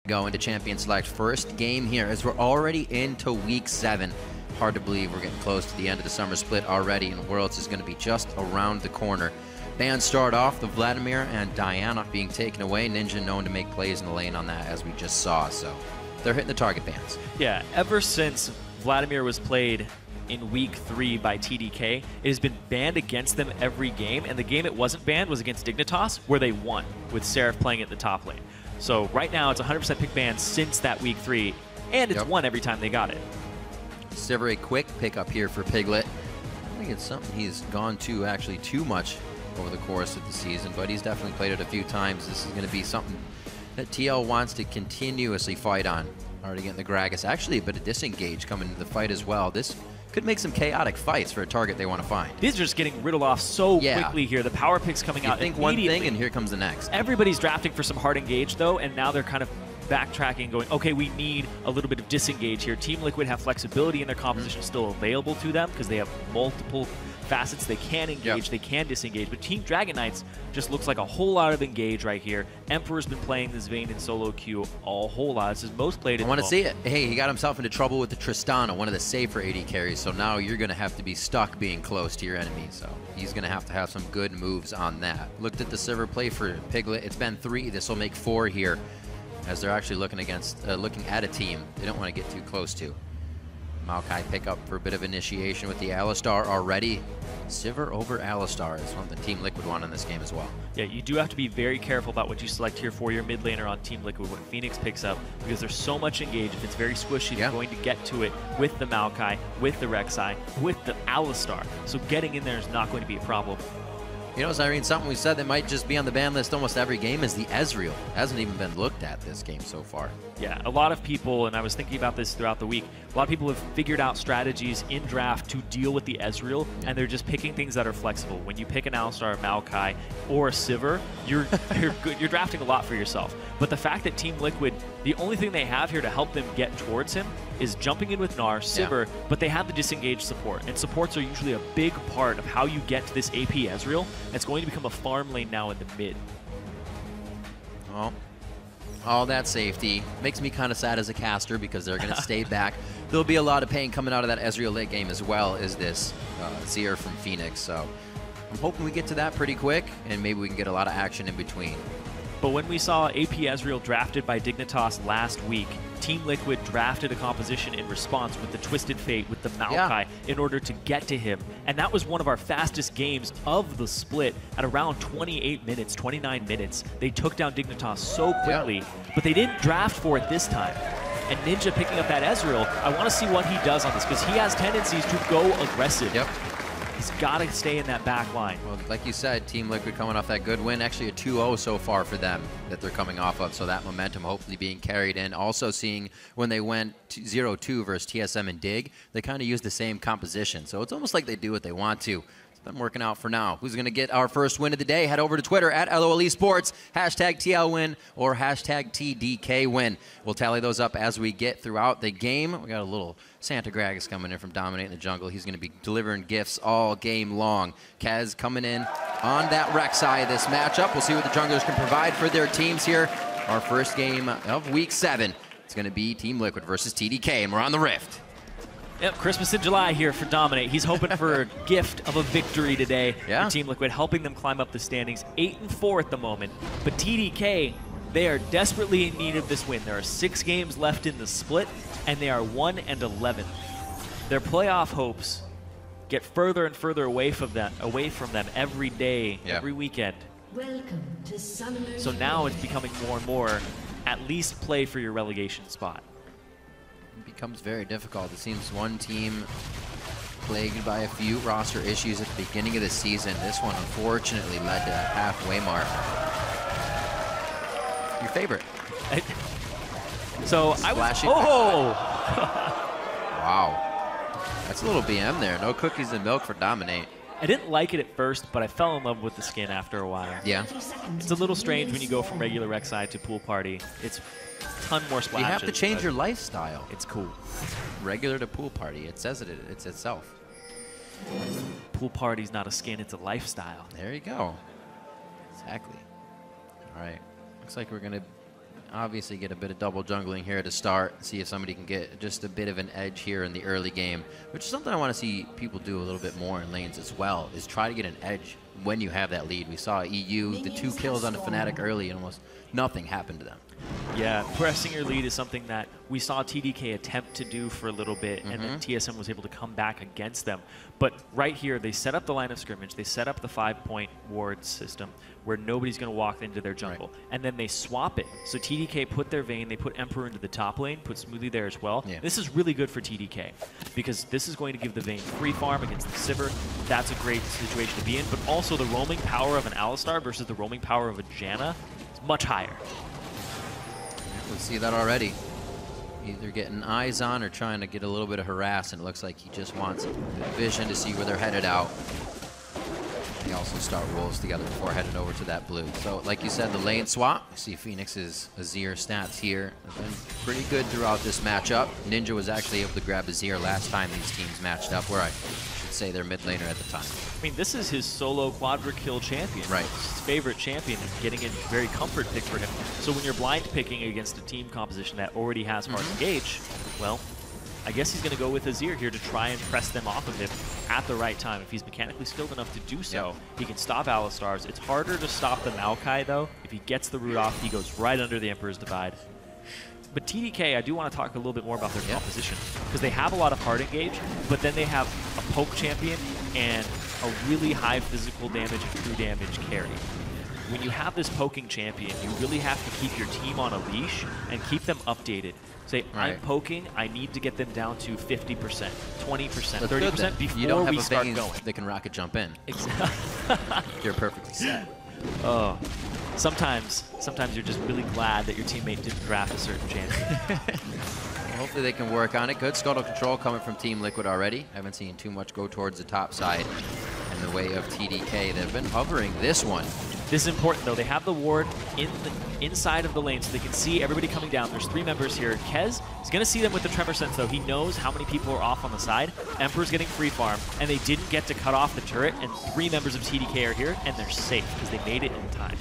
go into Champion Select. First game here as we're already into week 7. Hard to believe we're getting close to the end of the summer split already, and Worlds is going to be just around the corner. Bans start off, the Vladimir and Diana being taken away. Ninja known to make plays in the lane on that, as we just saw, so they're hitting the target bans. Yeah, ever since Vladimir was played in week 3 by TDK, it has been banned against them every game, and the game it wasn't banned was against Dignitas, where they won, with Seraph playing at the top lane. So right now, it's 100% pick ban since that week 3, and it's won every time they got it. Sivir, a quick pickup here for Piglet. I think it's something he's gone to actually too much over the course of the season, but he's definitely played it a few times. This is going to be something that TL wants to continuously fight on. Already getting the Gragas. Actually, a bit of disengage coming into the fight as well. This could make some chaotic fights for a target they want to find. These are just getting riddled off so quickly here. The power picks coming out immediately. One thing, and here comes the next. Everybody's drafting for some hard engage, though, and now they're kind of backtracking, going, okay, we need a little bit of disengage here. Team Liquid have flexibility in their composition still available to them because they have multiple facets. They can engage, they can disengage, but Team Dragon Knights just looks like a whole lot of engage right here. Emperor's been playing this Vayne in solo queue a whole lot. This is most played. I want to see it. Hey, he got himself into trouble with the Tristana, one of the safer AD carries, so now you're going to have to be stuck being close to your enemy, so he's going to have some good moves on that. Looked at the Sivir play for Piglet. It's been 3. This will make 4 here, as they're actually looking at a team they don't want to get too close to. Maokai pick up for a bit of initiation with the Alistar already. Sivir over Alistar is one of the Team Liquid want in this game as well. Yeah, you do have to be very careful about what you select here for your mid laner on Team Liquid when Phoenix picks up, because there's so much engage. If it's very squishy, they're going to get to it with the Maokai, with the Rek'Sai, with the Alistar. So getting in there is not going to be a problem. You know, Zyrene, something we said that might just be on the ban list almost every game is the Ezreal. Hasn't even been looked at this game so far. Yeah, a lot of people, and I was thinking about this throughout the week, a lot of people have figured out strategies in draft to deal with the Ezreal, and they're just picking things that are flexible. When you pick an Alistar, a Maokai, or a Sivir, you're drafting a lot for yourself. But the fact that Team Liquid, the only thing they have here to help them get towards him is jumping in with Gnar, Sivir, but they have the disengaged support. And supports are usually a big part of how you get to this AP Ezreal. It's going to become a farm lane now in the mid. Well, all that safety makes me kind of sad as a caster because they're going to stay back. There'll be a lot of pain coming out of that Ezreal late game as well as this Seer from Phoenix. So I'm hoping we get to that pretty quick and maybe we can get a lot of action in between. But when we saw AP Ezreal drafted by Dignitas last week, Team Liquid drafted a composition in response with the Twisted Fate, with the Maokai, in order to get to him. And that was one of our fastest games of the split at around 28 minutes, 29 minutes. They took down Dignitas so quickly, but they didn't draft for it this time. And Ninja picking up that Ezreal, I want to see what he does on this, because he has tendencies to go aggressive. He's got to stay in that back line. Well, like you said, Team Liquid coming off that good win. Actually a 2-0 so far for them that they're coming off of. So that momentum hopefully being carried in. Also seeing when they went 0-2 versus TSM and Dig, they kind of used the same composition. So it's almost like they do what they want to. It's been working out for now. Who's going to get our first win of the day? Head over to Twitter at LOL Esports, hashtag TL win or hashtag TDK win. We'll tally those up as we get throughout the game. We got a little Santa Gragas coming in from Dominating the Jungle. He's going to be delivering gifts all game long. Kaz coming in on that Rek'Sai this matchup. We'll see what the junglers can provide for their teams here. Our first game of week 7. It's going to be Team Liquid versus TDK, and we're on the Rift. Yep, Christmas in July here for Dominate. He's hoping for a gift of a victory today for Team Liquid, helping them climb up the standings. 8-4 at the moment. But TDK, they are desperately in need of this win. There are 6 games left in the split, and they are 1-11. Their playoff hopes get further and further away from them every day, every weekend. Welcome to Summoner's So now it's becoming more and more, at least play for your relegation spot. It becomes very difficult. It seems one team plagued by a few roster issues at the beginning of the season. This one unfortunately led to that halfway mark. Your favorite. So I was, wow. That's a little BM there. No cookies and milk for Dominate. I didn't like it at first, but I fell in love with the skin after a while. Yeah. It's a little strange when you go from regular Rek'Sai to Pool Party. It's a ton more splashes. You have to change your lifestyle. It's cool. Regular to Pool Party. It says it's itself. Pool Party's not a skin, it's a lifestyle. There you go. Exactly. All right. Looks like we're going to obviously get a bit of double jungling here to start, see if somebody can get just a bit of an edge here in the early game, which is something I want to see people do a little bit more in lanes as well, is try to get an edge when you have that lead. We saw EU, the 2 kills on the Fnatic early, and almost nothing happened to them. Yeah, pressing your lead is something that we saw TDK attempt to do for a little bit, and then TSM was able to come back against them. But right here, they set up the line of scrimmage, they set up the 5-point ward system where nobody's going to walk into their jungle, and then they swap it. So TDK put their Vayne, they put Emperor into the top lane, put Smoothie there as well. Yeah. This is really good for TDK because this is going to give the Vayne free farm against the Sivir. That's a great situation to be in, but also the roaming power of an Alistar versus the roaming power of a Janna is much higher. We see that already. Either getting eyes on or trying to get a little bit of harass, and it looks like he just wants the vision to see where they're headed out. They also start wolves together before heading over to that blue. So, like you said, the lane swap. You see Phoenix's Azir stats here have been pretty good throughout this matchup. Ninja was actually able to grab Azir last time these teams matched up, where I should say their mid laner at the time. I mean, this is his solo quadra kill champion. Right. His favorite champion, and getting a very comfort pick for him. So when you're blind picking against a team composition that already has hard engage, well, I guess he's going to go with Azir here to try and press them off of him at the right time. If he's mechanically skilled enough to do so, he can stop Alistars. It's harder to stop the Maokai, though. If he gets the root off, he goes right under the Emperor's Divide. But TDK, I do want to talk a little bit more about their composition, because they have a lot of hard engage, but then they have a poke champion and a really high physical damage and true damage carry. When you have this poking champion, you really have to keep your team on a leash and keep them updated. Say, I'm poking, I need to get them down to 50%, 20%, 30% before you don't have we start going. They can rocket jump in. Exactly. You're perfectly set. Oh. Sometimes you're just really glad that your teammate didn't draft a certain champion. Well, hopefully they can work on it. Good scuttle control coming from Team Liquid already. Haven't seen too much go towards the top side in the way of TDK. They've been hovering this one. This is important, though. They have the ward inside of the lane, so they can see everybody coming down. There's 3 members here. Kez is going to see them with the Tremor Sense, though. He knows how many people are off on the side. Emperor's getting free farm, and they didn't get to cut off the turret, and 3 members of TDK are here, and they're safe because they made it in time.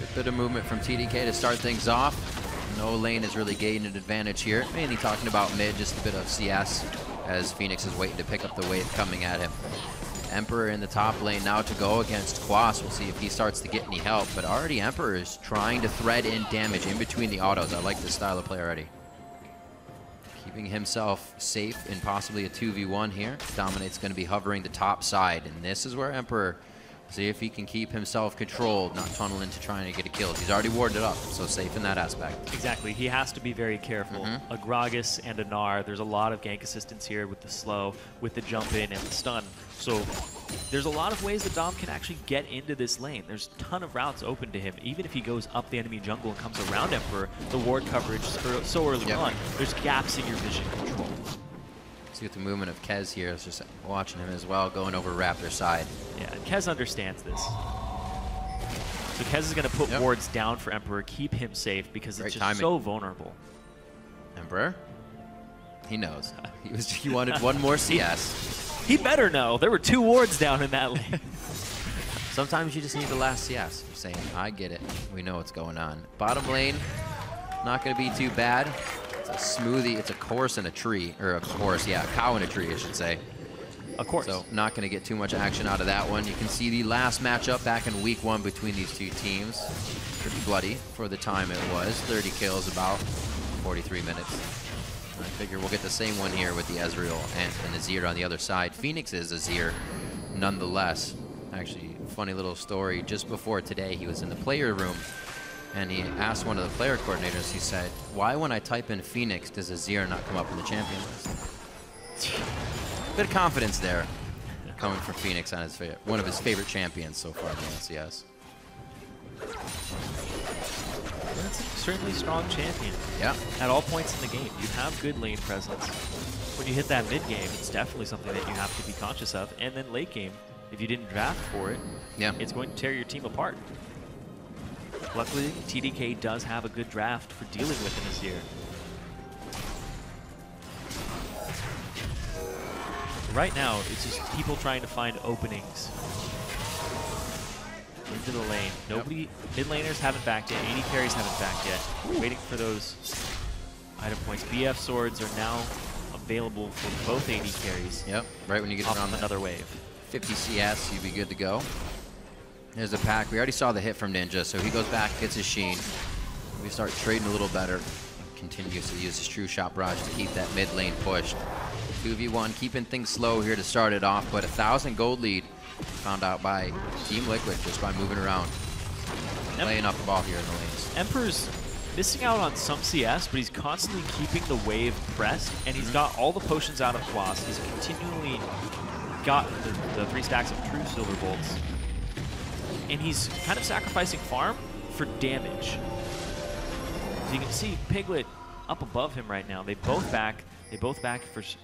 Good bit of movement from TDK to start things off. No lane is really gaining an advantage here. Mainly talking about mid, just a bit of CS as Phoenix is waiting to pick up the wave coming at him. Emperor in the top lane now to go against Quas. We'll see if he starts to get any help, but already Emperor is trying to thread in damage in between the autos. I like this style of play already. Keeping himself safe in possibly a 2v1 here. Dominate's going to be hovering the top side, and this is where Emperor, see if he can keep himself controlled, not tunnel into trying to get a kill. He's already warded it up, so safe in that aspect. Exactly. He has to be very careful. A Gragas and a Gnar, there's a lot of gank assistance here with the slow, with the jump in and the stun. So there's a lot of ways that Dom can actually get into this lane. There's a ton of routes open to him. Even if he goes up the enemy jungle and comes around Emperor, the ward coverage so early on, there's gaps in your vision control. See what the movement of Kez here is, just watching him as well, going over Raptor side. Yeah, and Kez understands this. So Kez is going to put wards down for Emperor, keep him safe, because it's just so vulnerable. Emperor? He knows. He wanted one more CS. He better know. There were 2 wards down in that lane. Sometimes you just need the last CS. You're saying, I get it. We know what's going on. Bottom lane, not going to be too bad. It's a smoothie. It's a horse and a tree. Or a horse, yeah, a cow and a tree, I should say. Of course. So not going to get too much action out of that one. You can see the last matchup back in week 1 between these 2 teams. Pretty bloody for the time it was. 30 kills, about 43 minutes. I figure we'll get the same one here with the Ezreal and Azir on the other side. Phoenix's Azir, nonetheless. Actually, funny little story. Just before today, he was in the player room, and he asked one of the player coordinators, he said, why when I type in Phoenix does Azir not come up in the champion list? Bit of confidence there coming from Phoenix on his one of his favorite champions so far in the LCS. That's an extremely strong champion. Yeah. At all points in the game, you have good lane presence. When you hit that mid game, it's definitely something that you have to be conscious of. And then late game, if you didn't draft for it, it's going to tear your team apart. Luckily, TDK does have a good draft for dealing with an Azir. Right now, it's just people trying to find openings. into the lane. Nobody, mid laners haven't backed yet. AD carries haven't backed yet. We're waiting for those item points. BF swords are now available for both AD carries. Yep, right when you get around another wave. 50 CS, you'd be good to go. There's a pack. We already saw the hit from Ninja, so he goes back, gets his Sheen. We start trading a little better. Continues to use his True Shot Barrage to keep that mid lane pushed. 2v1, keeping things slow here to start it off, but 1,000 gold lead found out by Team Liquid just by moving around. Laying up the ball here in the lanes. Emperor's missing out on some CS, but he's constantly keeping the wave pressed, and he's got all the potions out of Quas. He's continually got the 3 stacks of True Silver Bolts. And he's kind of sacrificing farm for damage. As you can see, Piglet up above him right now. They both back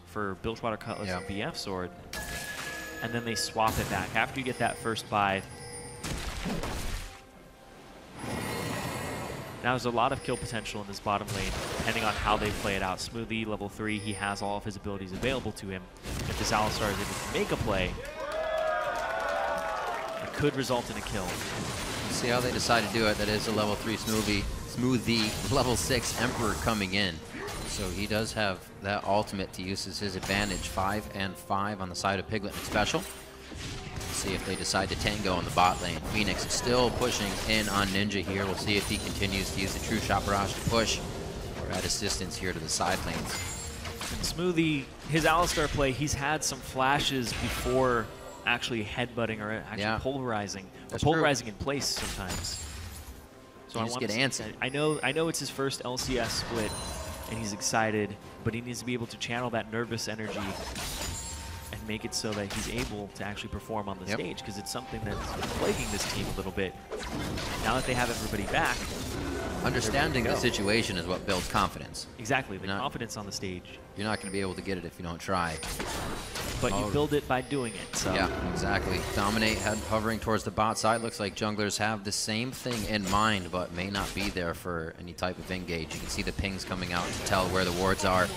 for Bilgewater Cutlass and BF Sword. And then they swap it back after you get that first buy. Now there's a lot of kill potential in this bottom lane, depending on how they play it out. Smoothie, level 3, he has all of his abilities available to him. If this Alistar is able to make a play, it could result in a kill. See how they decide to do it. That is a level 3 Smoothie, level 6 Emperor coming in. So he does have that ultimate to use as his advantage. 5 and 5 on the side of Piglet and Special. Let's see if they decide to tango in the bot lane. Phoenix is still pushing in on Ninja here. We'll see if he continues to use the True Shot Barrage to push or add assistance here to the side lanes. And Smoothie, his Alistar play, he's had some flashes before actually headbutting or actually polarizing. Or polarizing in place sometimes. So I want to get antsy. I know it's his first LCS split, and he's excited, but he needs to be able to channel that nervous energy and make it so that he's able to actually perform on the stage, because it's something that's plaguing this team a little bit. Now that they have everybody back, understanding the situation is what builds confidence. Exactly, the confidence on the stage. You're not going to be able to get it if you don't try. But you build it by doing it. So. Yeah, exactly. Dominate hovering towards the bot side. Looks like junglers have the same thing in mind, but may not be there for any type of engage. You can see the pings coming out to tell where the wards are.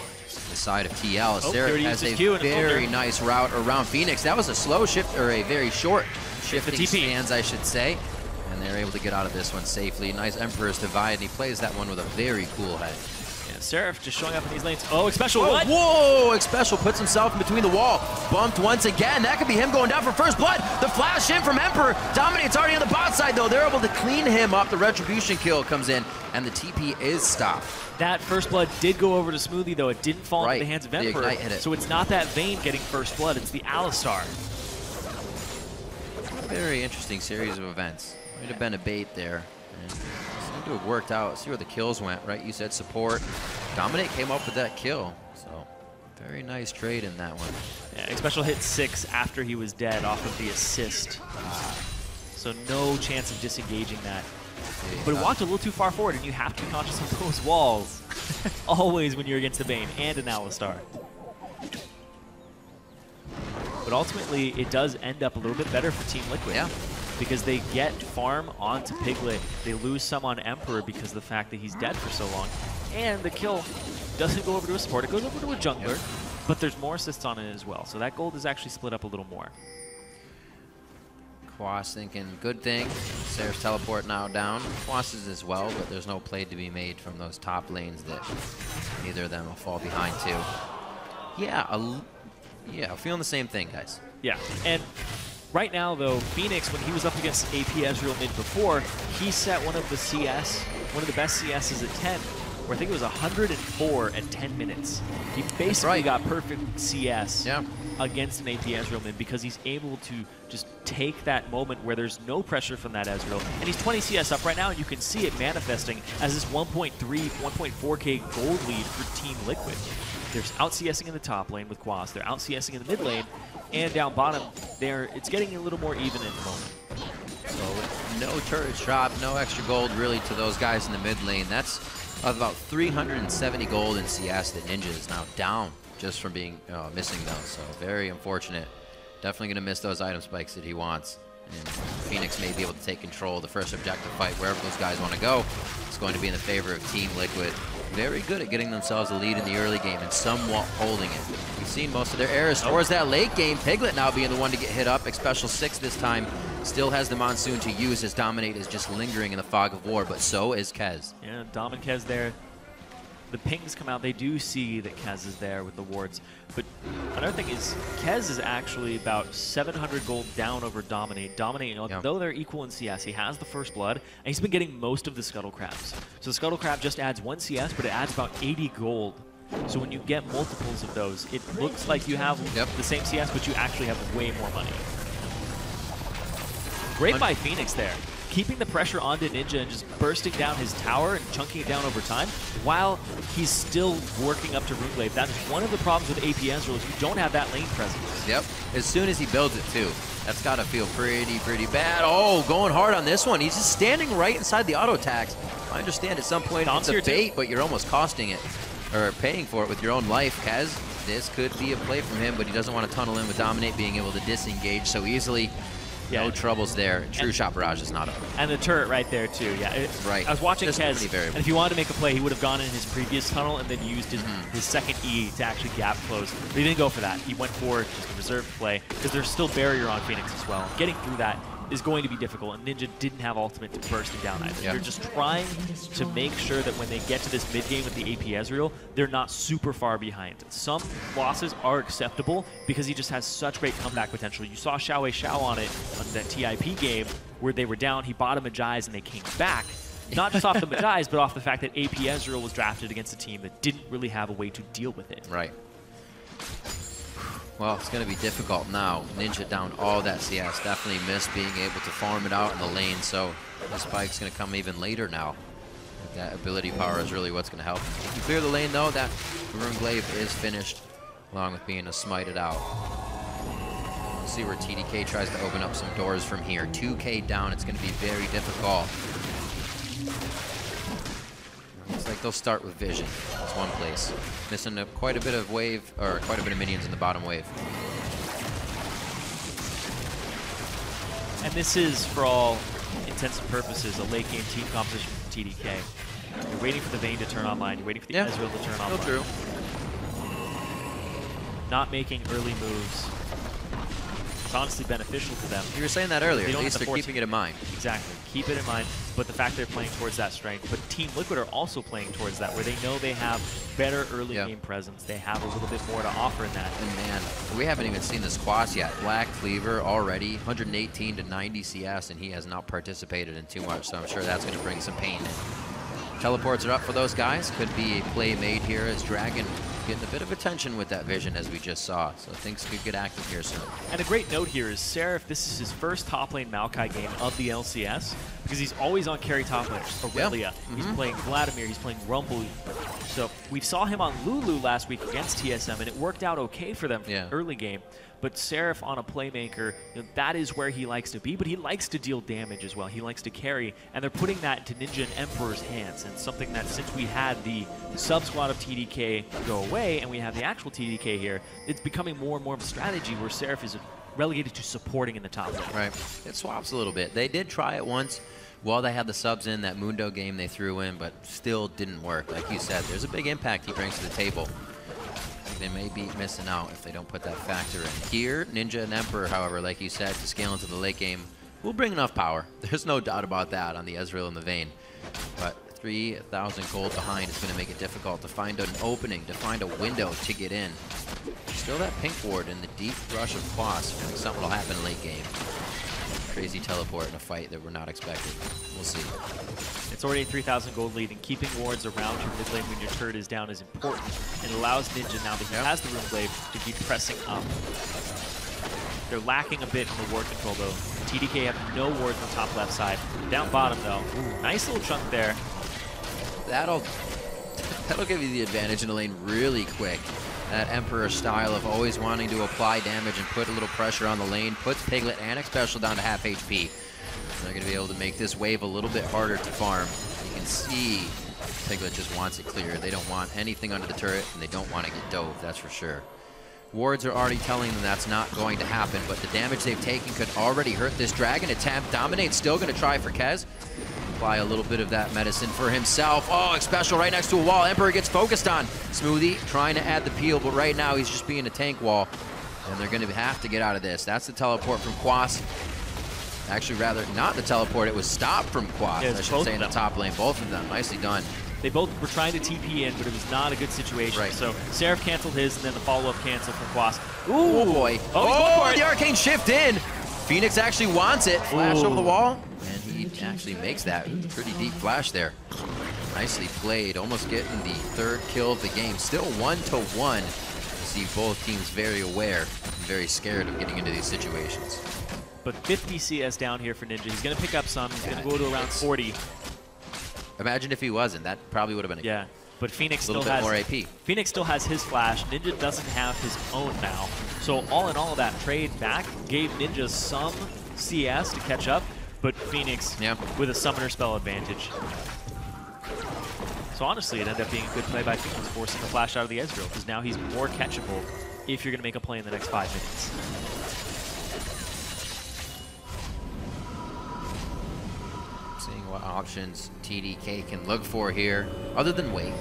The side of TL. Sarah has a very nice route around Phoenix. That was a slow shift, or a very short shifting stance, I should say. And they're able to get out of this one safely. Nice Emperor's Divide, and he plays that one with a very cool head. Yeah, Seraph just showing up in these lanes. Oh, Special, what? Whoa! Special puts himself in between the wall. Bumped once again. That could be him going down for first blood. The flash in from Emperor. Dominate's already on the bot side, though. They're able to clean him up. The retribution kill comes in, and the TP is stopped. That first blood did go over to Smoothie, though. It didn't fall into the hands of Emperor. So it's not that Vayne getting first blood. It's the Alistar. Very interesting series of events. Might have been a bait there. And seemed to have worked out. See where the kills went, right? You said support. Dominate came up with that kill. So very nice trade in that one. Yeah, Special hit 6 after he was dead off of the assist. So no chance of disengaging that. But it walked a little too far forward, and you have to be conscious of those walls. Always when you're against the Vayne and an Alistar. But ultimately, it does end up a little bit better for Team Liquid. Yeah. Because they get farm onto Piglet. They lose some on Emperor because of the fact that he's dead for so long. And the kill doesn't go over to a support. It goes over to a jungler. But there's more assists on it as well. So that gold is actually split up a little more. Quas thinking, good thing. Sarah's teleport now down. Quas is as well, but there's no play to be made from those top lanes that neither of them will fall behind to. Yeah, feeling the same thing, guys. Yeah, and right now, though, Phoenix, when he was up against AP Ezreal mid before, he set one of the best CSs at 10, where I think it was 104 at 10 minutes. He basically got perfect CS against an AP Ezreal mid because he's able to just take that moment where there's no pressure from that Ezreal. And he's 20 CS up right now, and you can see it manifesting as this 1.3, 1.4K gold lead for Team Liquid. They're out-CSing in the top lane with Quas. They're out-CSing in the mid lane. And down bottom, it's getting a little more even at the moment. So no turret drop, no extra gold really to those guys in the mid lane. That's about 370 gold in CS that Ninja is now down just from being missing those. So very unfortunate. Definitely going to miss those item spikes that he wants. And Phoenix may be able to take control of the first objective fight wherever those guys want to go. It's going to be in the favor of Team Liquid. Very good at getting themselves a lead in the early game and somewhat holding it. We've seen most of their errors towards that late game. Piglet now being the one to get hit up. Special 6 this time. Still has the Monsoon to use as Dominate is just lingering in the fog of war, but so is Kez. Yeah, Dom and Kez there. The pings come out. They do see that Kez is there with the wards. But another thing is, Kez is actually about 700 gold down over Dominate. Dominate, though they're equal in CS, he has the first blood, and he's been getting most of the Scuttle Crabs. So the Scuttle Crab just adds 1 CS, but it adds about 80 gold. So when you get multiples of those, it looks like you have the same CS, but you actually have way more money. Great by Phoenix there. Keeping the pressure onto Ninja and just bursting down his tower and chunking it down over time while he's still working up to Runeblade. That's one of the problems with AP Ezreal is you don't have that lane presence. Yep, as soon as he builds it too. That's got to feel pretty bad. Oh, going hard on this one. He's just standing right inside the auto attacks. I understand at some point it's a bait, but you're almost costing it, or paying for it with your own life. Kez, this could be a play from him, but he doesn't want to tunnel in with Dominate being able to disengage so easily. No troubles there. True Shot Barrage is not up. And the turret right there, too. Yeah, right. I was watching Kez, and if he wanted to make a play, he would have gone in his previous tunnel and then used his second E to actually gap close. But he didn't go for that. He went for just a reserved play because there's still barrier on Phoenix as well. Getting through that is going to be difficult, and Ninja didn't have ultimate to burst him down either. They're just trying to make sure that when they get to this mid-game with the AP Ezreal, they're not super far behind. Some losses are acceptable because he just has such great comeback potential. You saw Xiao Wei Xiao on it on that TIP game where they were down, he bought a Magi's and they came back. Not just off the Magi's, but off the fact that AP Ezreal was drafted against a team that didn't really have a way to deal with it. Right. Well, it's going to be difficult now. Ninja down all that CS. Definitely missed being able to farm it out in the lane, so the spike's going to come even later now. That ability power is really what's going to help. If you clear the lane, though, that Runeblade is finished, along with being smited out. We'll see where TDK tries to open up some doors from here. 2K down, it's going to be very difficult. Looks like they'll start with Vision. That's one place. Missing quite a bit of wave, or quite a bit of minions in the bottom wave. And this is, for all intents and purposes, a late game team composition from TDK. You're waiting for the Vayne to turn online. You're waiting for the Ezreal to turn online. True. Not making early moves. It's honestly beneficial to them. You were saying that earlier. At least they're keeping keeping it in mind. Exactly. Keep it in mind. But the fact they're playing towards that strength. But Team Liquid are also playing towards that, where they know they have better early game presence. They have a little bit more to offer in that. And man, we haven't even seen the squash yet. Black Cleaver already 118 to 90 CS, and he has not participated in too much, so I'm sure that's going to bring some pain in. Teleports are up for those guys. Could be a play made here as Dragon getting a bit of attention with that Vision as we just saw, so things could get active here soon. And a great note here is Seraph, this is his first top lane Maokai game of the LCS, because he's always on carry top laners. Aurelia, he's playing Vladimir, he's playing Rumble. So we saw him on Lulu last week against TSM, and it worked out okay for them early game. But Seraph on a playmaker, that is where he likes to be, but he likes to deal damage as well. He likes to carry, and they're putting that to Ninja and Emperor's hands, and something that since we had the sub-squad of TDK go away, and we have the actual TDK here, it's becoming more and more of a strategy where Seraph is relegated to supporting in the top lane. Right. It swaps a little bit. They did try it once while they had the subs in, that Mundo game they threw in, but still didn't work. Like you said, there's a big impact he brings to the table. They may be missing out if they don't put that factor in. Here, Ninja and Emperor, however, like you said, to scale into the late game, will bring enough power. There's no doubt about that on the Ezreal and the Vayne. But 3,000 gold behind is going to make it difficult to find an opening, to find a window to get in. Still that pink ward in the deep rush of Quas. I think something will happen late game. Crazy teleport in a fight that we're not expecting. We'll see. It's already a 3,000 gold lead, and keeping wards around your mid lane when your turret is down is important. It allows Ninja, now that he has the Runeblade, to keep pressing up. They're lacking a bit in the ward control, though. TDK have no wards on the top left side. Down bottom, though. Ooh, nice little chunk there. That'll give you the advantage in the lane really quick. That Emperor style of always wanting to apply damage and put a little pressure on the lane puts Piglet and X-Special down to half HP. They're going to be able to make this wave a little bit harder to farm. You can see Piglet just wants it clear. They don't want anything under the turret, and they don't want to get dove, that's for sure. Wards are already telling them that's not going to happen, but the damage they've taken could already hurt this Dragon. Attempt dominates, still going to try for Kez. Apply a little bit of that medicine for himself. Oh, special right next to a wall. Emperor gets focused on. Smoothie trying to add the peel, but right now he's just being a tank wall. And they're going to have to get out of this. That's the teleport from Quas. Actually, rather not the teleport. It was stopped from Quas, yeah, I should say, in the top lane. Both of them. Nicely done. They both were trying to TP in, but it was not a good situation. Right. So Seraph canceled his, and then the follow-up cancel from Quas. Ooh, oh boy. Oh, the arcane shift in. Phoenix actually wants it. Flash Ooh. over the wall. And he actually makes that pretty deep flash there. Nicely played. Almost getting the 3rd kill of the game. Still 1-1. See both teams very aware and very scared of getting into these situations. But 50 CS down here for Ninja. He's going to pick up some. He's going to go to around 40. Imagine if he wasn't. That probably would have been Yeah, but Phoenix a little still bit has more AP. Phoenix still has his flash. Ninja doesn't have his own now. So all in all, that trade back gave Ninja some CS to catch up, but Phoenix with a summoner spell advantage. So honestly, it ended up being a good play by Phoenix, forcing the flash out of the Ezreal, because now he's more catchable if you're going to make a play in the next 5 minutes. Seeing what options TDK can look for here, other than wait.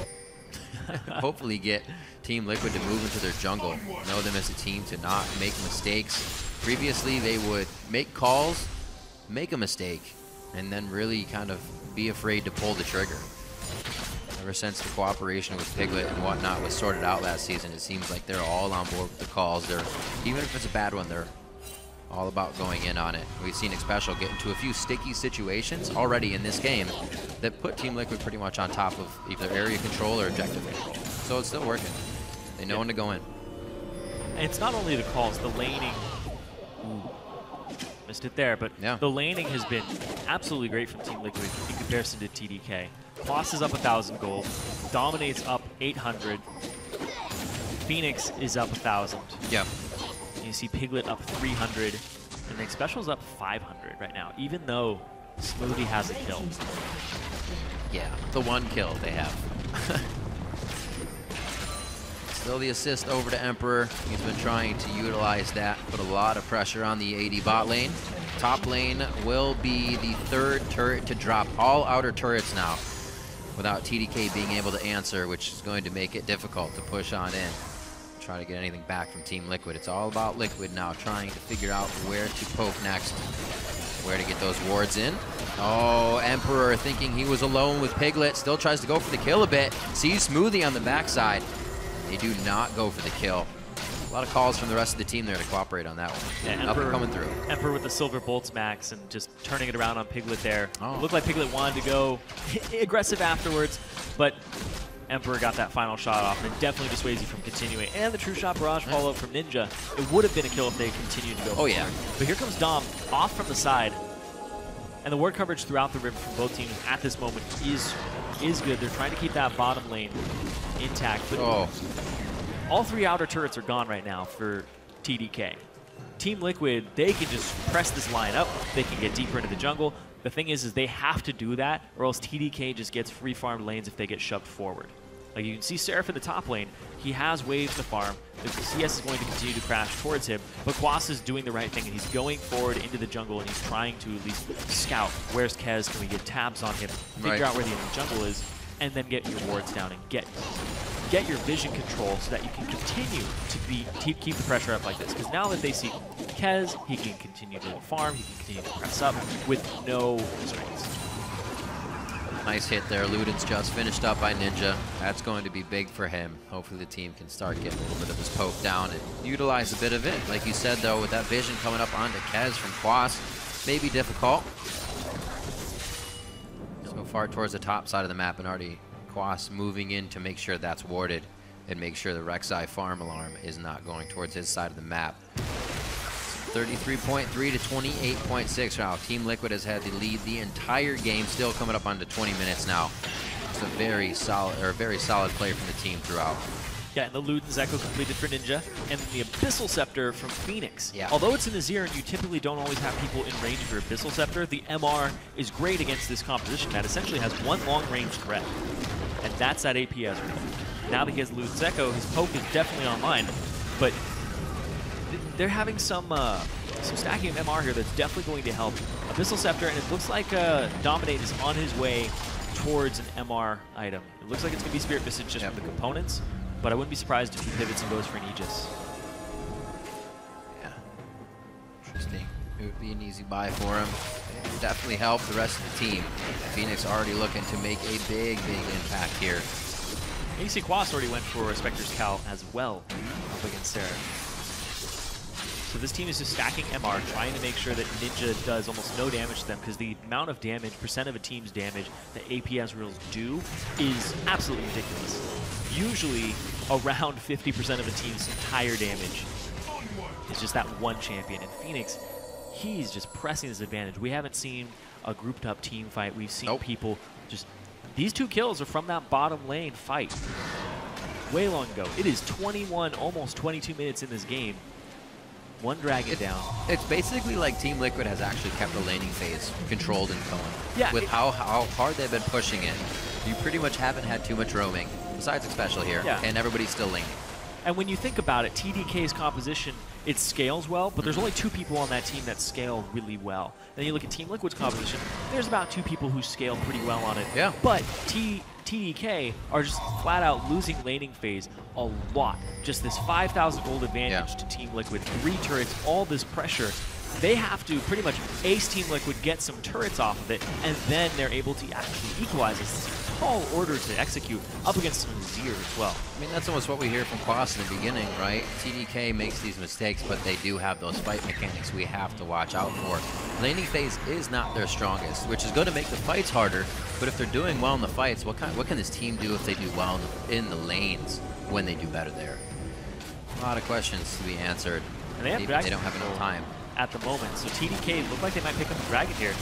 Hopefully get Team Liquid to move into their jungle. Know them as a team to not make mistakes. Previously, they would make calls, make a mistake, and then really kind of be afraid to pull the trigger. Ever since the cooperation with Piglet and whatnot was sorted out last season, it seems like they're all on board with the calls. They're, even if it's a bad one, they're all about going in on it. We've seen Xpecial get into a few sticky situations already in this game that put Team Liquid pretty much on top of either area control or objective control. So it's still working. They know when to go in. And it's not only the calls, the laning. Ooh, missed it there, but the laning has been absolutely great from Team Liquid in comparison to TDK. Quas is up 1,000 gold, Dominate's up 800, Phoenix is up 1,000. Yeah. You see Piglet up 300, and Xpecial's up 500 right now, even though Smoothie has a kill. Yeah, the 1 kill they have. Still the assist over to Emperor. He's been trying to utilize that, put a lot of pressure on the AD bot lane. Top lane will be the 3rd turret to drop. All outer turrets now, without TDK being able to answer, which is going to make it difficult to push on in. Try to get anything back from Team Liquid. It's all about Liquid now, trying to figure out where to poke next, where to get those wards in. Oh, Emperor thinking he was alone with Piglet, still tries to go for the kill a bit. Sees Smoothie on the backside. They do not go for the kill. A lot of calls from the rest of the team there to cooperate on that one. Yeah, Nothing coming through. Emperor with the Silver Bolts max and just turning it around on Piglet there. Oh. It looked like Piglet wanted to go aggressive afterwards, but Emperor got that final shot off, and it definitely dissuades you from continuing. And the True Shot Barrage follow-up from Ninja. It would have been a kill if they continued to go forward. Yeah. But here comes Dom off from the side. And the ward coverage throughout the rim from both teams at this moment is good. They're trying to keep that bottom lane intact. But all 3 outer turrets are gone right now for TDK. Team Liquid, they can just press this line up. They can get deeper into the jungle. The thing is they have to do that, or else TDK just gets free farmed lanes if they get shoved forward. Like you can see Seraph in the top lane, he has waves to farm. The CS is going to continue to crash towards him, but Quas is doing the right thing, and he's going forward into the jungle, and he's trying to at least scout. Where's Kez? Can we get tabs on him? Figure out where the enemy jungle is, and then get your wards down and get your vision control so that you can continue to keep the pressure up like this. Because now that they see Kez, he can continue to farm, he can continue to press up with no restraints. Nice hit there. Luden's just finished up by Ninja. That's going to be big for him. Hopefully the team can start getting a little bit of his poke down and utilize a bit of it. Like you said, though, with that vision coming up onto Kez from Quas, may be difficult. So far towards the top side of the map, and already Quas moving in to make sure that's warded and make sure the Rek'Sai farm alarm is not going towards his side of the map. 33.3 to 28.6 now. Team Liquid has had the lead the entire game, still coming up onto 20 minutes now. It's a very solid play from the team throughout. Yeah, and the Luden's Echo completed for Ninja, and the Abyssal Scepter from Phoenix. Yeah. Although it's in Azir and you typically don't always have people in range for Abyssal Scepter, the MR is great against this composition that essentially has one long-range threat, and that's that AP Ezreal. Now that he has Luden's Echo, his poke is definitely online, but they're having some stacking of MR here that's definitely going to help. Abyssal Scepter, and it looks like Dominate is on his way towards an MR item. It looks like it's going to be Spirit Visage just from the components, but I wouldn't be surprised if he pivots and goes for an Aegis. Yeah. Interesting. It would be an easy buy for him. It would definitely help the rest of the team. Phoenix already looking to make a big impact here. AC Quas already went for a Spectre's Cowl as well up against Sarah. So this team is just stacking MR, trying to make sure that Ninja does almost no damage to them, because the amount of damage, percent of a team's damage that APS reels do is absolutely ridiculous. Usually around 50% of a team's entire damage is just that one champion. And Phoenix, he's just pressing his advantage. We haven't seen a grouped up team fight. We've seen people just... These 2 kills are from that bottom lane fight way long ago. It is 21, almost 22 minutes in this game. One dragon down. It's basically like Team Liquid has actually kept the laning phase controlled and going. Yeah, with how hard they've been pushing it. You pretty much haven't had too much roaming, besides Special here, and everybody's still laning. And when you think about it, TDK's composition, it scales well, but there's only 2 people on that team that scale really well. Then you look at Team Liquid's composition, there's about 2 people who scale pretty well on it. Yeah. But TDK are just flat out losing laning phase a lot. Just this 5,000 gold advantage to Team Liquid, 3 turrets, all this pressure. They have to pretty much ace Team Liquid, get some turrets off of it, and then they're able to actually equalize this tall order to execute up against some Azir as well. I mean, that's almost what we hear from Quas in the beginning, right? TDK makes these mistakes, but they do have those fight mechanics we have to watch out for. Laning phase is not their strongest, which is going to make the fights harder, but if they're doing well in the fights, what can this team do if they do well in the lanes when they do better there? A lot of questions to be answered. And they don't have enough time at the moment. So TDK look like they might pick up the dragon here.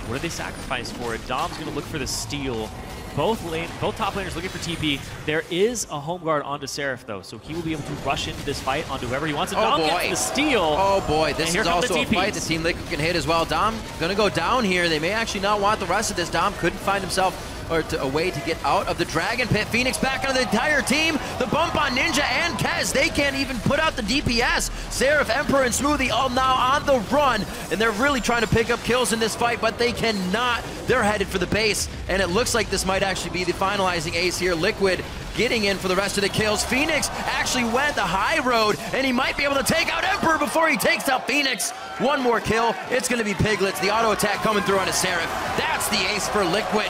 What do they sacrifice for it? Dom's going to look for the steal. Both top laners looking for TP. There is a home guard onto Seraph though, so he will be able to rush into this fight onto whoever he wants. And Dom gets the steal. Oh boy, this is also a fight the Team Liquid can hit as well. Dom going to go down here. They may actually not want the rest of this. Dom couldn't find himself a way to get out of the Dragon Pit. Phoenix back onto the entire team. The bump on Ninja and Kez. They can't even put out the DPS. Seraph, Emperor, and Smoothie all now on the run, and they're really trying to pick up kills in this fight, but they cannot. They're headed for the base, and it looks like this might actually be the finalizing ace here. Liquid getting in for the rest of the kills. Phoenix actually went the high road, and he might be able to take out Emperor before he takes out Phoenix. One more kill. It's going to be Piglets. The auto attack coming through on a Seraph. That's the ace for Liquid.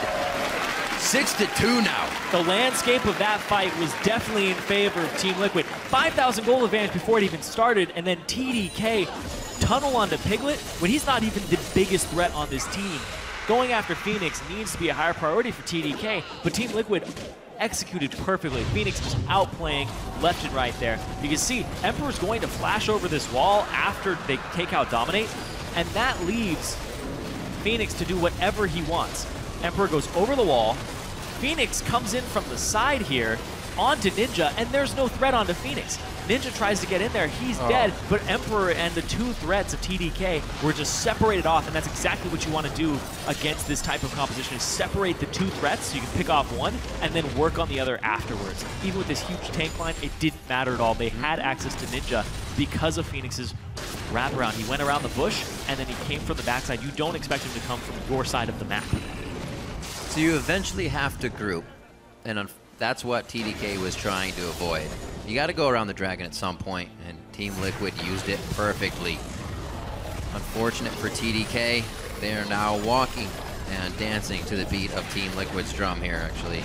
6-2 now. The landscape of that fight was definitely in favor of Team Liquid. 5,000 gold advantage before it even started, and then TDK tunnel onto Piglet when he's not even the biggest threat on this team. Going after Phoenix needs to be a higher priority for TDK, but Team Liquid executed perfectly. Phoenix just outplaying left and right there. You can see Emperor's going to flash over this wall after they take out Dominate, and that leaves Phoenix to do whatever he wants. Emperor goes over the wall. Phoenix comes in from the side here onto Ninja, and there's no threat onto Phoenix. Ninja tries to get in there. He's dead, but Emperor and the 2 threats of TDK were just separated off, and that's exactly what you want to do against this type of composition, is separate the 2 threats so you can pick off one and then work on the other afterwards. Even with this huge tank line, it didn't matter at all. They had access to Ninja because of Phoenix's wraparound. He went around the bush, and then he came from the backside. You don't expect him to come from your side of the map. So you eventually have to group, and that's what TDK was trying to avoid. You got to go around the dragon at some point, and Team Liquid used it perfectly. Unfortunate for TDK, they are now walking and dancing to the beat of Team Liquid's drum here, actually.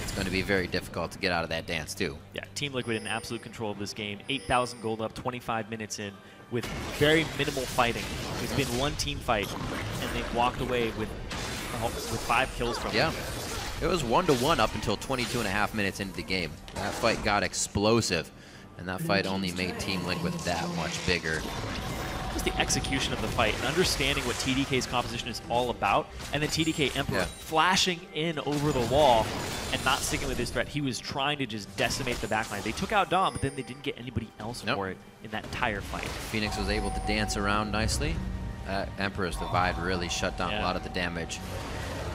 It's going to be very difficult to get out of that dance, too. Yeah, Team Liquid in absolute control of this game. 8,000 gold up, 25 minutes in, with very minimal fighting. It's been one team fight, and they've walked away with 5 kills from it. It was 1-1 up until 22.5 minutes into the game. That fight got explosive, and that fight only made Team Liquid that much bigger. Just the execution of the fight and understanding what TDK's composition is all about, and then TDK Emperor flashing in over the wall and not sticking with his threat. He was trying to just decimate the backline. They took out Dom, but then they didn't get anybody else for it in that entire fight. Phoenix was able to dance around nicely. Emperor's Divide really shut down a lot of the damage.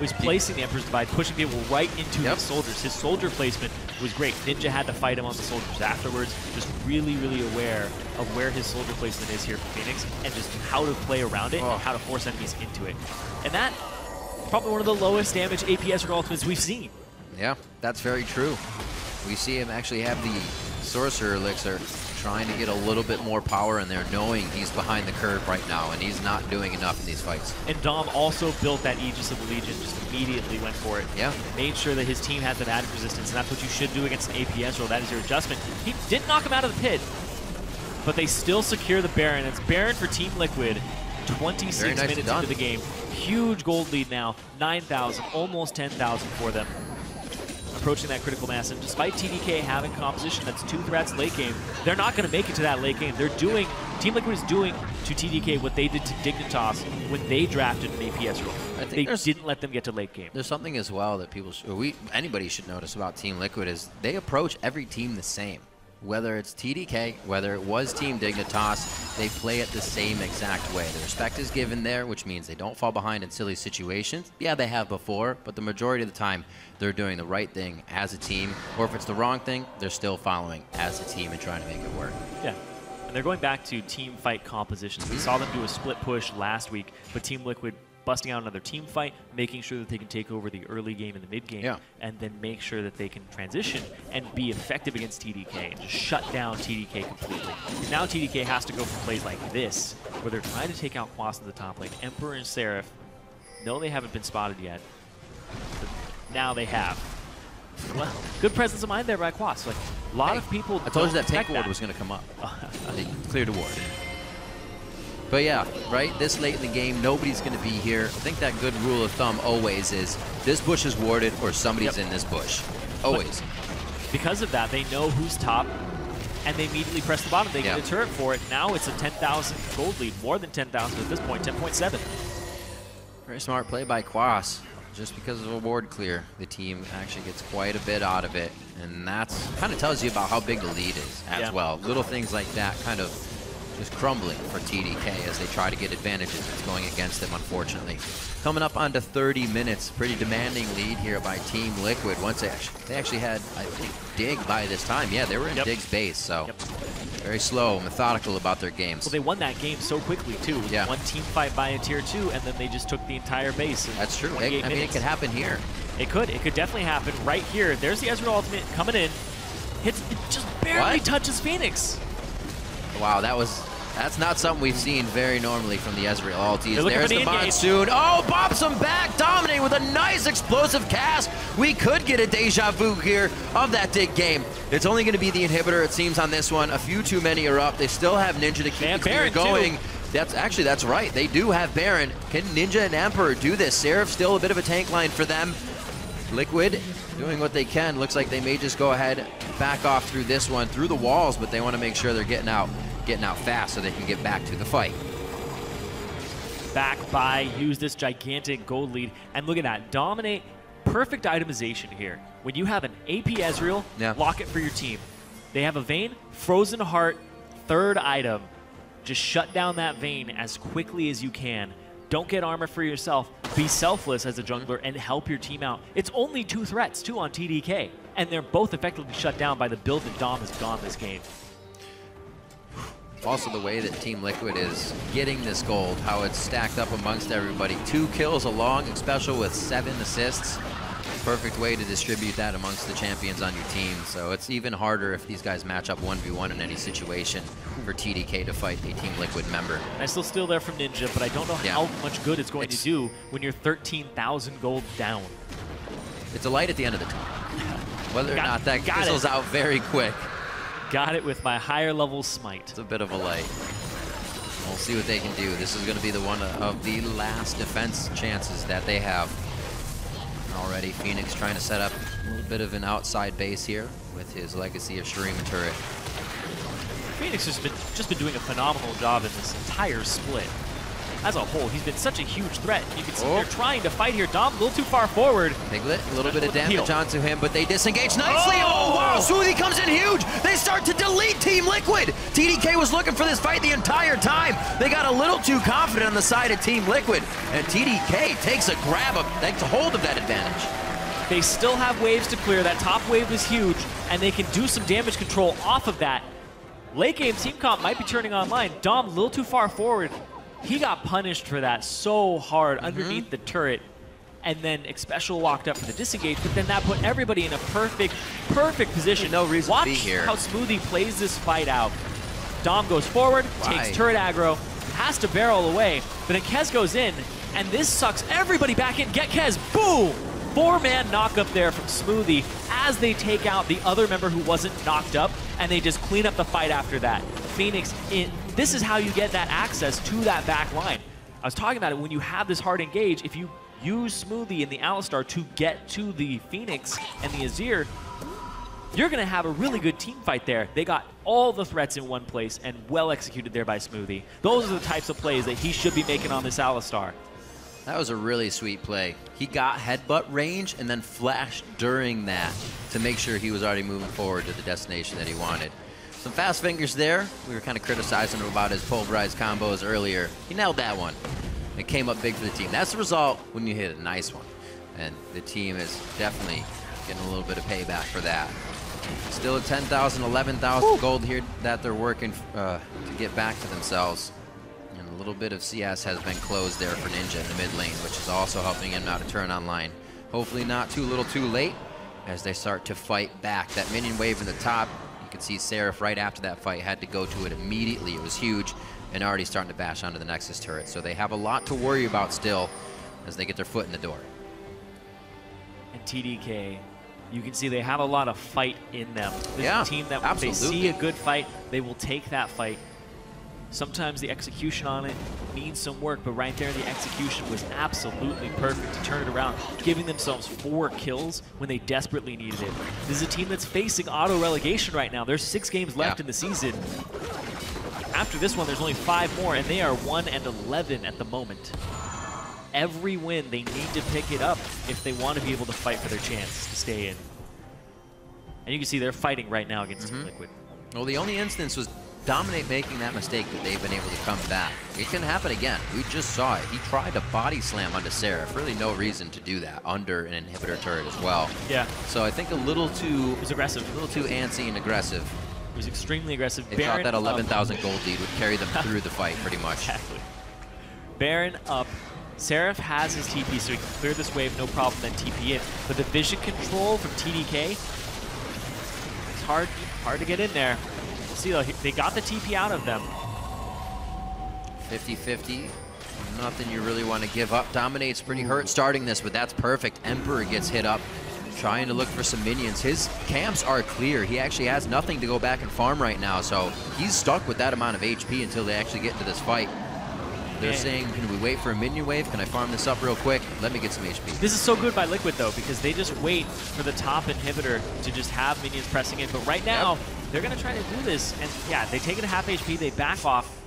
was placing the Emperor's Divide, pushing people right into his soldiers. His soldier placement was great. Ninja had to fight him on the soldiers afterwards. Just really, really aware of where his soldier placement is here for Phoenix and just how to play around it and how to force enemies into it. And that, probably one of the lowest damage APS ultimates we've seen. Yeah, that's very true. We see him actually have the Sorcerer Elixir, trying to get a little bit more power in there, knowing he's behind the curve right now, and he's not doing enough in these fights. And Dom also built that Aegis of the Legion, just immediately went for it. Yeah. Made sure that his team had that added resistance, and that's what you should do against an APS roll. That is your adjustment. He did knock him out of the pit, but they still secure the Baron. It's Baron for Team Liquid, 26 minutes into the game. Huge gold lead now, 9,000, almost 10,000 for them. Approaching that critical mass, and despite TDK having composition that's 2 threats late game, they're not going to make it to that late game. They're doing, Team Liquid is doing to TDK what they did to Dignitas when they drafted an APS role. They didn't let them get to late game. There's something as well that people, anybody should notice about Team Liquid is they approach every team the same. Whether it's TDK, whether it was Team Dignitas, they play it the same exact way. The respect is given there, which means they don't fall behind in silly situations. Yeah, they have before, but the majority of the time, they're doing the right thing as a team, or if it's the wrong thing, they're still following as a team and trying to make it work. Yeah, and they're going back to team fight compositions. We saw them do a split push last week, but Team Liquid busting out another team fight, making sure that they can take over the early game and the mid game, and then make sure that they can transition and be effective against TDK and just shut down TDK completely. Now TDK has to go for plays like this, where they're trying to take out Quas in the top lane. Emperor and Seraph, no, they haven't been spotted yet, but now they have. Well, good presence of mind there by Quas. Like, a lot of people I told you that pink ward was going to come up. They cleared a ward. But yeah, right, this late in the game, nobody's going to be here. I think that good rule of thumb always is this bush is warded or somebody's in this bush. Always. But because of that, they know who's top, and they immediately press the bottom. They get a turret for it. Now it's a 10,000 gold lead, more than 10,000 at this point, 10.7. Very smart play by Quas. Just because of a ward clear, the team actually gets quite a bit out of it, and that's kind of tells you about how big the lead is as well. Little things like that kind of just crumbling for TDK as they try to get advantages. It's going against them, unfortunately. Coming up onto 30 minutes, pretty demanding lead here by Team Liquid. Once they actually had, I think, Dig by this time. Yeah, they were in Dig's base, so very slow, methodical about their games. Well, they won that game so quickly, too. One team fight by a tier 2, and then they just took the entire base. That's true. I mean, it could happen here. It could definitely happen right here. There's the Ezreal ultimate coming in. It just barely touches Phoenix. Wow, that's not something we've seen very normally from the Ezreal ultis. There's the Monsoon. Oh, bops him back. Dominating with a nice explosive cast. We could get a deja vu here of that Dig game. It's only going to be the inhibitor, it seems, on this one. A few too many are up. They still have Ninja to keep it going. That's right. They do have Baron. Can Ninja and Emperor do this? Seraph still a bit of a tank line for them. Liquid doing what they can. Looks like they may just go ahead, back off through this one, through the walls, but they want to make sure they're getting out fast so they can get back to the fight. Back by, use this gigantic gold lead, and look at that, dominate, perfect itemization here. When you have an AP Ezreal, lock it for your team. They have a Vayne, Frozen Heart, third item. Just shut down that Vayne as quickly as you can. Don't get armor for yourself. Be selfless as a jungler and help your team out. It's only 2 threats, 2 on TDK, and they're both effectively shut down by the build that Dom has gone this game. Also the way that Team Liquid is getting this gold, how it's stacked up amongst everybody. 2 kills along, especially with 7 assists. Perfect way to distribute that amongst the champions on your team. So it's even harder if these guys match up 1v1 in any situation for TDK to fight a Team Liquid member. I still steal there from Ninja, but I don't know how much good it's going to do when you're 13,000 gold down. It's a light at the end of the tunnel. Whether or not that fizzles out very quick. Got it with my higher level smite. It's a bit of a light. We'll see what they can do. This is going to be the one of the last defense chances that they have. Already Phoenix trying to set up a little bit of an outside base here with his legacy of Shurima turret. Phoenix has just been doing a phenomenal job in this entire split. as a whole, he's been such a huge threat. You can see they're trying to fight here. Dom a little too far forward. Piglet, a little bit of damage onto him, but they disengage nicely. Oh, wow, Smoothie comes in huge. They start to delete Team Liquid. TDK was looking for this fight the entire time. They got a little too confident on the side of Team Liquid, and TDK takes a hold of that advantage. They still have waves to clear. That top wave was huge, and they can do some damage control off of that. Late game team comp might be turning online. Dom a little too far forward. He got punished for that so hard underneath the turret. And then Xpecial walked up for the disengage, but then that put everybody in a perfect position. No reason to be here. Watch how Smoothie plays this fight out. Dom goes forward, takes turret aggro, has to barrel away, but then Kez goes in, and this sucks everybody back in. Get Kez, boom! 4-man knock up there from Smoothie as they take out the other member who wasn't knocked up, and they just clean up the fight after that. Phoenix, this is how you get that access to that back line. I was talking about it, when you have this hard engage, if you use Smoothie and the Alistar to get to the Phoenix and the Azir, you're going to have a really good team fight there. They got all the threats in one place and well executed there by Smoothie. Those are the types of plays that he should be making on this Alistar. That was a really sweet play. He got headbutt range and then flashed during that to make sure he was already moving forward to the destination that he wanted. Some fast fingers there. We were kind of criticizing him about his pulverized combos earlier. He nailed that one. It came up big for the team. That's the result when you hit a nice one. And the team is definitely getting a little bit of payback for that. Still at 10,000, 11,000 gold here that they're working to get back to themselves. And a little bit of CS has been closed there for Ninja in the mid lane, which is also helping him now to turn online. Hopefully not too little too late as they start to fight back. That minion wave in the top, you can see Seraph right after that fight had to go to it immediately. It was huge and already starting to bash onto the Nexus turret. So they have a lot to worry about still as they get their foot in the door. And TDK, you can see they have a lot of fight in them. This is a team that when they see a good fight, they will take that fight. Sometimes the execution on it needs some work, but right there the execution was absolutely perfect to turn it around, giving themselves 4 kills when they desperately needed it. This is a team that's facing auto-relegation right now. There's 6 games left in the season. After this one, there's only 5 more, and they are 1-11 at the moment. Every win, they need to pick it up if they want to be able to fight for their chance to stay in. And you can see they're fighting right now against Team Liquid. Well, the only instance was Dominate making that mistake that they've been able to come back. It can happen again. We just saw it. He tried to body slam onto Seraph. Really no reason to do that under an inhibitor turret as well. Yeah. So I think a little too... It was aggressive. A little too antsy and aggressive. It was extremely aggressive. They thought that 11,000 gold lead would carry them through the fight pretty much. Exactly. Baron up. Seraph has his TP, so he can clear this wave, no problem, then TP in. But the vision control from TDK, it's hard to get in there. We'll see though, they got the TP out of them. 50-50, nothing you really want to give up. Dominate's pretty hurt starting this, but that's perfect. Emperor gets hit up, trying to look for some minions. His camps are clear. He actually has nothing to go back and farm right now, so he's stuck with that amount of HP until they actually get into this fight. They're saying, can we wait for a minion wave? Can I farm this up real quick? Let me get some HP. This is so good by Liquid, though, because they just wait for the top inhibitor to just have minions pressing in. But right now, they're going to try to do this. And yeah, they take it at half HP, they back off,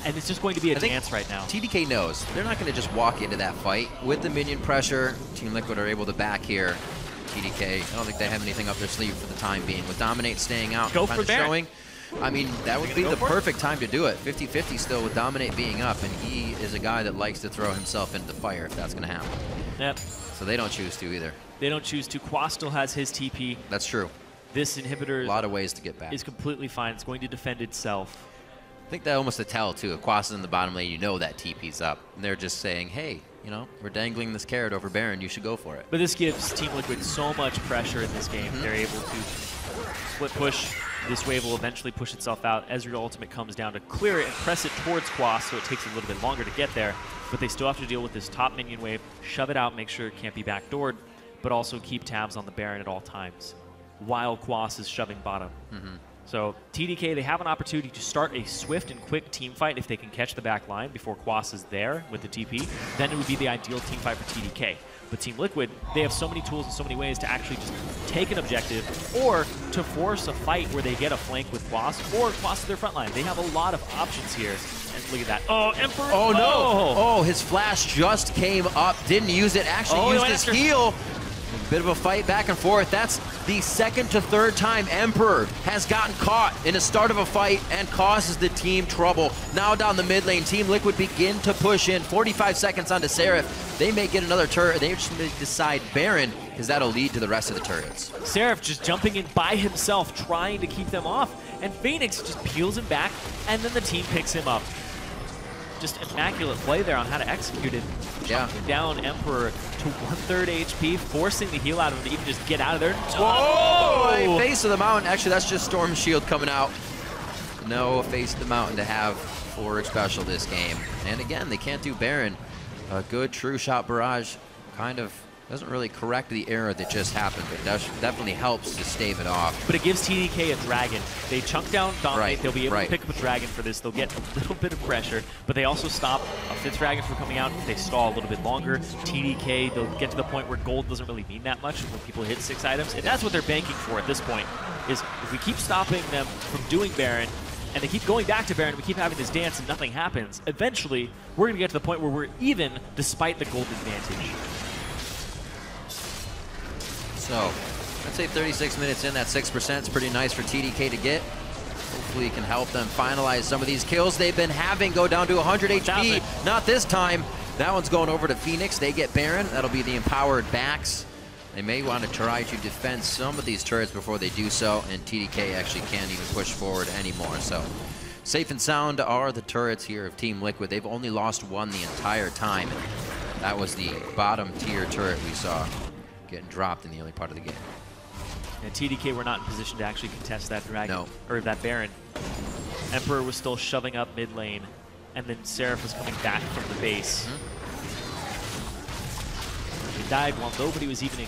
and it's just going to be a dance right now. TDK knows. They're not going to just walk into that fight. With the minion pressure, Team Liquid are able to back here. TDK, I don't think they have anything up their sleeve for the time being. With Dominate staying out, go for Baron. Showing, I mean, that would be the perfect time to do it. 50-50 still with Dominate being up, and he is a guy that likes to throw himself into the fire if that's going to happen. Yep. So they don't choose to either. They don't choose to. Quas still has his TP. That's true. This inhibitor a lot of ways to get back. Is completely fine. It's going to defend itself. I think that almost a tell, too. If Quas is in the bottom lane, you know that TP's up. And they're just saying, hey, you know, we're dangling this carrot over Baron. You should go for it. But this gives Team Liquid so much pressure in this game. They're able to split push. This wave will eventually push itself out. Ezreal ultimate comes down to clear it and press it towards Quas, so it takes a little bit longer to get there. But they still have to deal with this top minion wave, shove it out, make sure it can't be backdoored, but also keep tabs on the Baron at all times while Quas is shoving bottom. So TDK, they have an opportunity to start a swift and quick team fight if they can catch the back line before Quas is there with the TP. Then it would be the ideal team fight for TDK. But Team Liquid, they have so many tools and so many ways to actually just take an objective or to force a fight where they get a flank with Quas or Quas to their front line. They have a lot of options here. And look at that. Oh, Emperor. Oh, no. Oh, his flash just came up. Didn't use it. Actually used his heal. A bit of a fight back and forth. That's the second to third time Emperor has gotten caught in the start of a fight and causes the team trouble. Now down the mid lane, Team Liquid begin to push in. 45 seconds onto Seraph. They may get another turret. They just decide Baron, because that'll lead to the rest of the turrets. Seraph just jumping in by himself, trying to keep them off. And Phoenix just peels him back, and then the team picks him up. Just immaculate play there on how to execute it. Chunking down Emperor to 1/3 HP, forcing the heal out of him to even just get out of there. Whoa! Face of the mountain. Actually, that's just Storm Shield coming out. No face of the mountain to have forward special this game. And again, they can't do Baron. A good true shot barrage kind of doesn't really correct the error that just happened, but definitely helps to stave it off. But it gives TDK a dragon. They chunk down Dominate. Right, They'll be able to pick up a dragon for this. They'll get a little bit of pressure, but they also stop a 5th dragon from coming out. They stall a little bit longer. TDK, they'll get to the point where gold doesn't really mean that much when people hit 6 items, and that's what they're banking for at this point, is if we keep stopping them from doing Baron, and they keep going back to Baron, we keep having this dance and nothing happens, eventually we're going to get to the point where we're even despite the gold advantage. So, I'd say 36 minutes in, that 6% is pretty nice for TDK to get. Hopefully it can help them finalize some of these kills they've been having, go down to 100 HP. Not this time. That one's going over to Phoenix. They get Baron. That'll be the empowered backs. They may want to try to defend some of these turrets before they do so, and TDK actually can't even push forward anymore. So, safe and sound are the turrets here of Team Liquid. They've only lost one the entire time. That was the bottom tier turret we saw getting dropped in the early part of the game. And TDK were not in position to actually contest that dragon, or that Baron. Emperor was still shoving up mid lane, and then Seraph was coming back from the base. He died while nobody was even in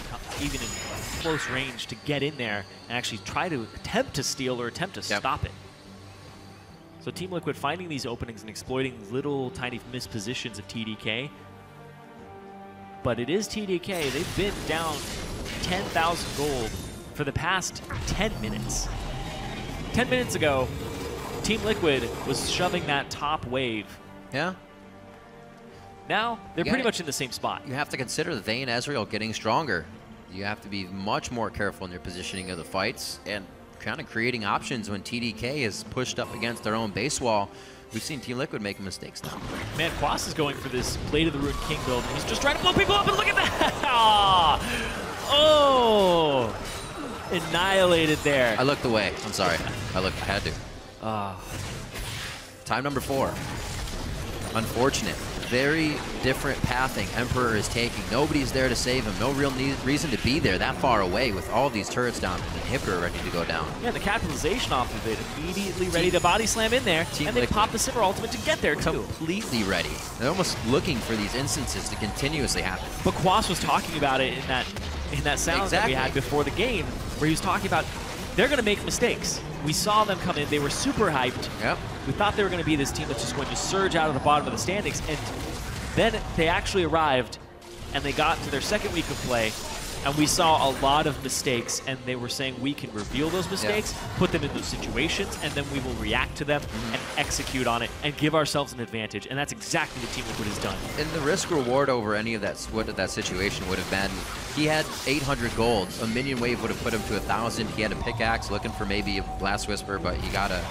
close range to get in there and actually try to attempt to steal or attempt to stop it. So Team Liquid finding these openings and exploiting little tiny mispositions of TDK. But it is TDK. They've been down 10,000 gold for the past 10 minutes. 10 minutes ago, Team Liquid was shoving that top wave. Yeah. Now, they're pretty much in the same spot. You have to consider that they and Ezreal getting stronger. You have to be much more careful in your positioning of the fights and kind of creating options when TDK is pushed up against their own base wall. We've seen Team Liquid make mistakes now. Man, Quas is going for this Blade of the Ruined King build. He's just trying to blow people up, and look at that! Oh! Annihilated there. I looked away. I'm sorry. I had to. Time number 4. Unfortunate. Very different pathing Emperor is taking. Nobody's there to save him. No real reason to be there that far away with all of these turrets down and the inhibitor ready to go down. Yeah, the capitalization off of it. Immediately ready to body slam in there. And they pop the Silver Ultimate to get there, too. Completely ready. They're almost looking for these instances to continuously happen. But Quas was talking about it in that sound that we had before the game, where he was talking about they're going to make mistakes. We saw them come in. They were super hyped. Yep. We thought they were going to be this team that's just going to surge out of the bottom of the standings. And then they actually arrived, and they got to their second week of play, and we saw a lot of mistakes. And they were saying we can reveal those mistakes, put them in those situations, and then we will react to them and execute on it and give ourselves an advantage. And that's exactly what Team Liquid has done. And the risk reward over any of that, what that situation would have been, he had 800 gold. A minion wave would have put him to 1,000. He had a pickaxe looking for maybe a Blast Whisper, but he got a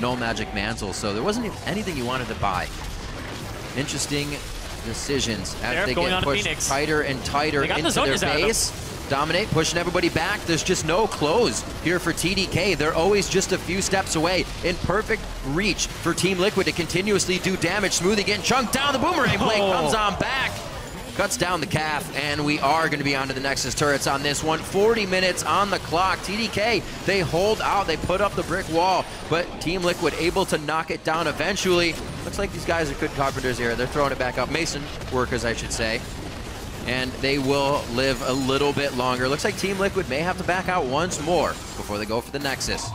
no magic mantle. So there wasn't anything you wanted to buy. Interesting decisions as they get pushed tighter and tighter into their base. Dominate, pushing everybody back. There's just no close here for TDK. They're always just a few steps away. In perfect reach for Team Liquid to continuously do damage. Smoothie getting chunked down. The boomerang blade comes on back. Cuts down the calf, and we are going to be on to the Nexus turrets on this one. 40 minutes on the clock. TDK, they hold out. They put up the brick wall, but Team Liquid able to knock it down eventually. Looks like these guys are good carpenters here. They're throwing it back up. Mason workers, I should say. And they will live a little bit longer. Looks like Team Liquid may have to back out once more before they go for the Nexus.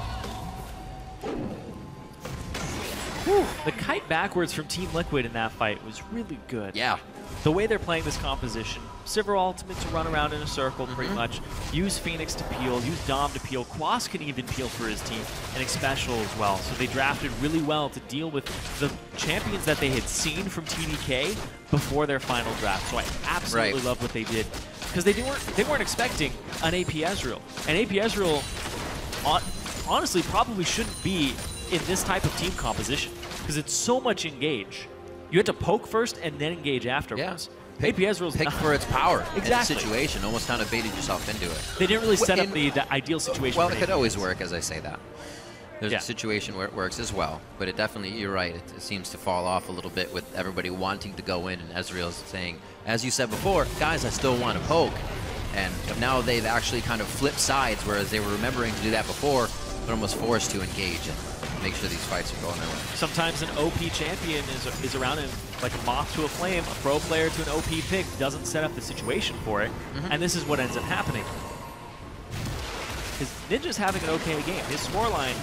Whew. The kite backwards from Team Liquid in that fight was really good. Yeah. The way they're playing this composition, Sivir ultimate to run around in a circle pretty much. Use Phoenix to peel, use Dom to peel. Quas can even peel for his team, and Xpecial as well. So they drafted really well to deal with the champions that they had seen from TDK before their final draft. So I absolutely love what they did, because they weren't expecting an AP Ezreal. And AP Ezreal honestly probably shouldn't be in this type of team composition, because it's so much engage. You have to poke first and then engage afterwards. AP Ezreal's pick for its power in the exactly. situation. Almost kind of baited yourself into it. They didn't really set up the ideal situation. Well, it could always work, as I say that. There's a situation where it works as well, but it definitely, you're right, it seems to fall off a little bit with everybody wanting to go in, and Ezreal's saying, as you said before, guys, I still want to poke. And now they've actually kind of flipped sides, whereas they were remembering to do that before, but almost forced to engage and make sure these fights are going their way. Sometimes an OP champion is around in like a moth to a flame. A pro player to an OP pick doesn't set up the situation for it, and this is what ends up happening. Because Ninja's having an okay game. His scoreline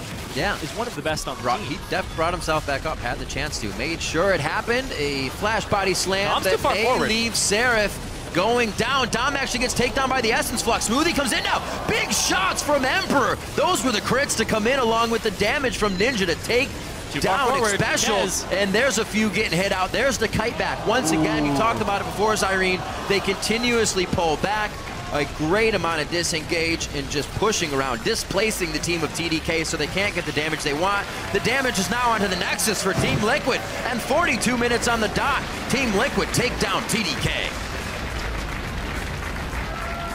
is one of the best on the team. He brought himself back up, had the chance to, made sure it happened. A flash body slam that may leave Seraph going down. Dom actually gets taken down by the Essence Flux. Smoothie comes in now. Big shots from Emperor. Those were the crits to come in along with the damage from Ninja to take down Xpecial. And there's a few getting hit out. There's the kite back. Once again, you talked about it before, Zyrene. They continuously pull back. A great amount of disengage and just pushing around, displacing the team of TDK so they can't get the damage they want. The damage is now onto the Nexus for Team Liquid, and 42 minutes on the dot. Team Liquid take down TDK.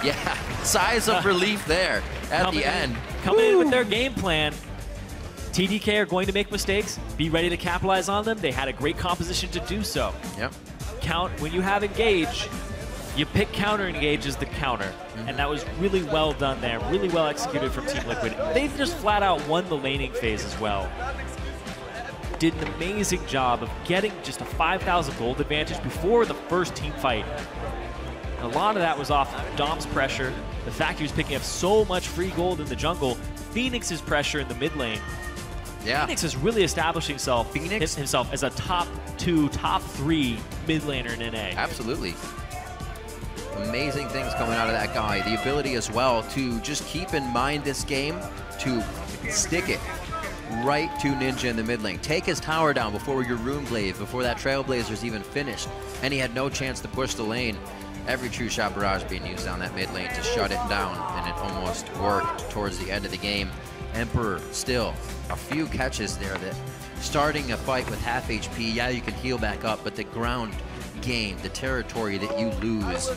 Yeah, sighs of relief there at the end. Coming in with their game plan. TDK are going to make mistakes. Be ready to capitalize on them. They had a great composition to do so. Yep. When you have engage, you pick counter engage as the counter. And that was really well done there. Really well executed from Team Liquid. They've just flat out won the laning phase as well. Did an amazing job of getting just a 5,000 gold advantage before the first team fight. A lot of that was off Dom's pressure, the fact he was picking up so much free gold in the jungle, Phoenix's pressure in the mid lane. Yeah. Phoenix is really establishing himself as a top 2, top 3 mid laner in NA. Absolutely. Amazing things coming out of that guy. The ability as well to just keep in mind this game, to stick it right to Ninja in the mid lane. Take his tower down before your Runeblade, before that Trailblazer's even finished. And he had no chance to push the lane. Every true shot barrage being used down that mid lane to shut it down, and it almost worked towards the end of the game. Emperor still a few catches there that starting a fight with half HP, yeah, you can heal back up, but the ground game, the territory that you lose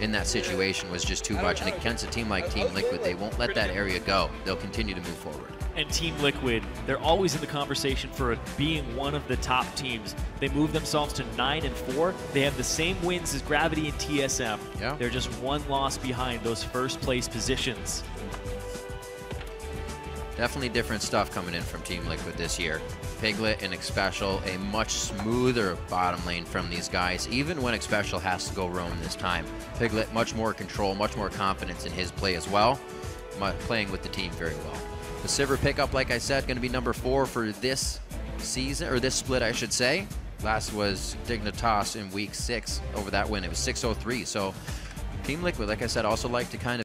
in that situation was just too much. And against a team like Team Liquid, they won't let that area go. They'll continue to move forward. And Team Liquid, they're always in the conversation for being one of the top teams. They moved themselves to 9-4. They have the same wins as Gravity and TSM. Yeah. They're just one loss behind those first place positions. Definitely different stuff coming in from Team Liquid this year. Piglet and Xpecial, a much smoother bottom lane from these guys, even when Xpecial has to go roam this time. Piglet, much more control, much more confidence in his play as well, playing with the team very well. The Sivir pickup, like I said, going to be number 4 for this season, or this split, I should say. Last was Dignitas in week 6 over that win. It was 6-0-3. So Team Liquid, like I said, also like to kind of